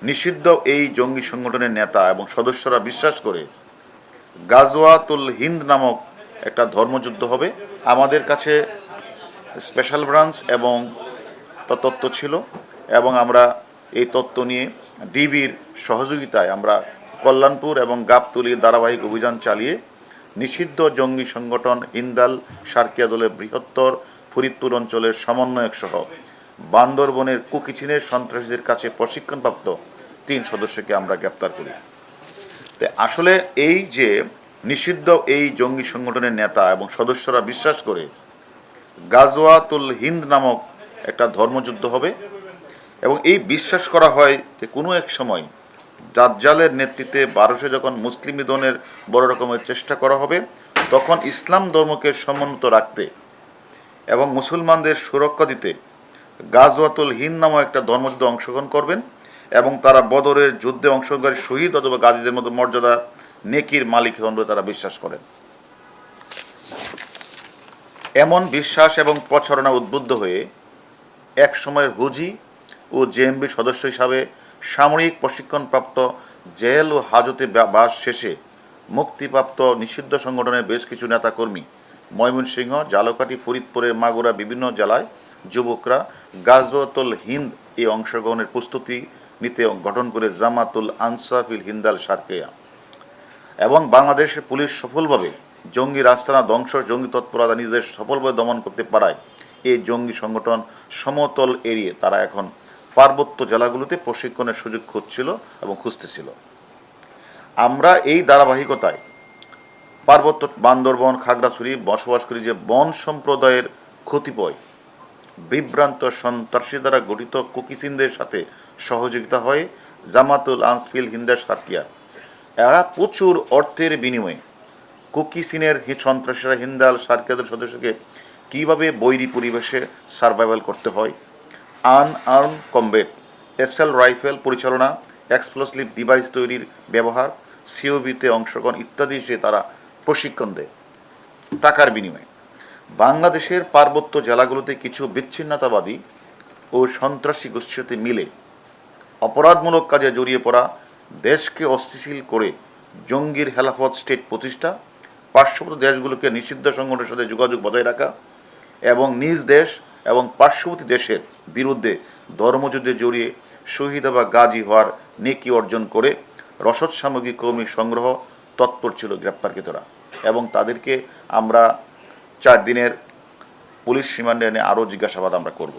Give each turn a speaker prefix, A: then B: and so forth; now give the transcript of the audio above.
A: নিষিদ্ধ এই জঙ্গি সংগঠনের নেতা এবং সদস্যরা বিশ্বাস করে গাজওয়াতুল হিন্দ নামক একটা ধর্মযুদ্ধ হবে। আমাদের কাছে স্পেশাল ব্রাঞ্চ এবং তত্ত্ব ছিল এবং আমরা এই তত্ত্ব নিয়ে ডিবির সহযোগিতায় আমরা কল্যাণপুর এবং গাবতলীর ধারাবাহিক অভিযান চালিয়ে নিষিদ্ধ জঙ্গি সংগঠন হিন্দাল সার্কিয়া দলের বৃহত্তর ফরিদপুর অঞ্চলের সমন্বয়ক সহ বান্দরবনের কুকিচিনের সন্ত্রাসীদের কাছে প্রশিক্ষণপ্রাপ্ত 3 সদস্যকে আমরা গ্রেপ্তার করি। তো আসলে এই যে নিষিদ্ধ এই জঙ্গি সংগঠনের নেতা এবং সদস্যরা বিশ্বাস করে গাজওয়াতুল হিন্দ নামক একটা ধর্মযুদ্ধ হবে এবং এই বিশ্বাস করা হয় যে কোনো এক সময় দাজ্জালের নেতৃত্বে ভারতে যখন মুসলিম নিধনের বড় রকমের চেষ্টা করা হবে তখন ইসলাম ধর্মকে সমুন্নত রাখতে এবং মুসলমানদের সুরক্ষা দিতে গাজওয়াতুল হিন্দ নামক একটা ধর্মযুদ্ধে অংশগ্রহণ করবেন এবং তারা বদরের যুদ্ধে অংশগ্রহণকারী শহীদ অথবা গাজীদের মতো মর্যাদা নেকির মালিক হন বলে তারা বিশ্বাস করেন। এমন বিশ্বাস এবং প্রচারণা উদ্বুদ্ধ হয়ে এক সময়ের হুজি ও জেএমবির সদস্য হিসাবে সামরিক প্রশিক্ষণপ্রাপ্ত জেল ও হাজতে বাস শেষে মুক্তিপ্রাপ্ত নিষিদ্ধ সংগঠনের বেশ কিছু নেতাকর্মী ময়মনসিংহ, ঝালকাঠি, ফরিদপুরের মাগুরা বিভিন্ন জেলায় যুবকরা গাজওয়াতুল হিন্দ এই অংশগ্রহণের প্রস্তুতি নিতে গঠন করে জামাতুল আনসার ফিল হিন্দাল সার্কিয়া এবং বাংলাদেশের পুলিশ সফলভাবে জঙ্গি রাস্তানা ধ্বংস জঙ্গি তৎপরতা নিজেদের সফলভাবে দমন করতে পারায় এই জঙ্গি সংগঠন সমতল এড়িয়ে তারা এখন পার্বত্য জেলাগুলোতে প্রশিক্ষণের সুযোগ খুঁজছিল এবং খুঁজতেছিল। আমরা এই ধারাবাহিকতায় পার্বত্য বান্দরবন, খাগড়াছড়ি বসবাসকারী যে বন সম্প্রদায়ের কতিপয় বিভ্রান্ত সন্ত্রাসী দ্বারা গঠিত কুকিচিনদের সাথে সহযোগিতা হয় জামাতুল আনসার হিন্দাল সার্কিয়া। এরা প্রচুর অর্থের বিনিময়ে কুকিচিনের সন্ত্রাসীরা হিন্দাল সার্কিয়াদের সদস্যকে কীভাবে বৈরী পরিবেশে সার্ভাইভাল করতে হয়, আনআর্ম কমব্যাট, এসএল রাইফেল পরিচালনা, এক্সপ্লোসিভ ডিভাইস তৈরির ব্যবহার, সিওবিতে অংশগ্রহণ ইত্যাদি সে তারা প্রশিক্ষণ দেয় টাকার বিনিময়ে। বাংলাদেশের পার্বত্য জেলাগুলোতে কিছু বিচ্ছিন্নতাবাদী ও সন্ত্রাসী গোষ্ঠীর সাথে মিলে অপরাধমূলক কাজে জড়িয়ে পড়া, দেশকে অস্থিতিশীল করে জঙ্গির হেলাফত স্টেট প্রতিষ্ঠা, পার্শ্ববর্তী দেশগুলোকে নিষিদ্ধ সংগঠনের সাথে যোগাযোগ বজায় রাখা এবং নিজ দেশ এবং পার্শ্ববর্তী দেশের বিরুদ্ধে ধর্মযুদ্ধে জড়িয়ে শহীদ বা গাজী হওয়ার নেকি অর্জন করে রসদ সামগ্রী কর্মী সংগ্রহ তৎপর ছিল গ্রেপ্তারকৃতরা এবং তাদেরকে আমরা 4 দিনের পুলিশ রিমান্ডে এনে আরও জিজ্ঞাসাবাদ আমরা করব।